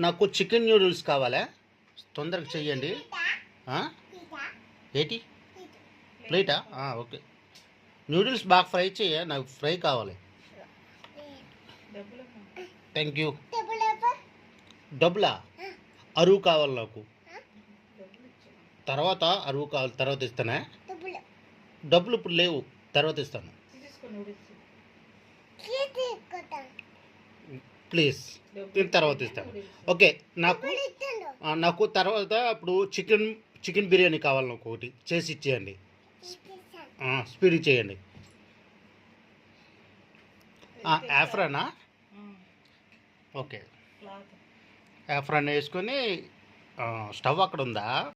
నాకు chicken noodles కావాలా, తొందరగా చెయ్యండి. ఏంటి ప్లేటా? ఓకే. న్యూడిల్స్ బాగా ఫ్రై చేయ, నాకు ఫ్రై కావాలి. Thank you. డబ్బులా? అరువు కావాలి నాకు. తర్వాత అరువు కావాలి, తర్వాత ఇస్తానా? డబ్బులు ఇప్పుడు లేవు, తర్వాత ఇస్తాను ప్లీజ్. నేను తర్వాత ఇస్తాను. ఓకే. నాకు తర్వాత ఇప్పుడు చికెన్ బిర్యానీ కావాలి నాకు, ఒకటి చేసి ఇచ్చేయండి. స్పీడ్ చేయండి. యాఫ్రానా? ఓకే. యాఫ్రాన్ వేసుకొని స్టవ్ అక్కడ ఉందా?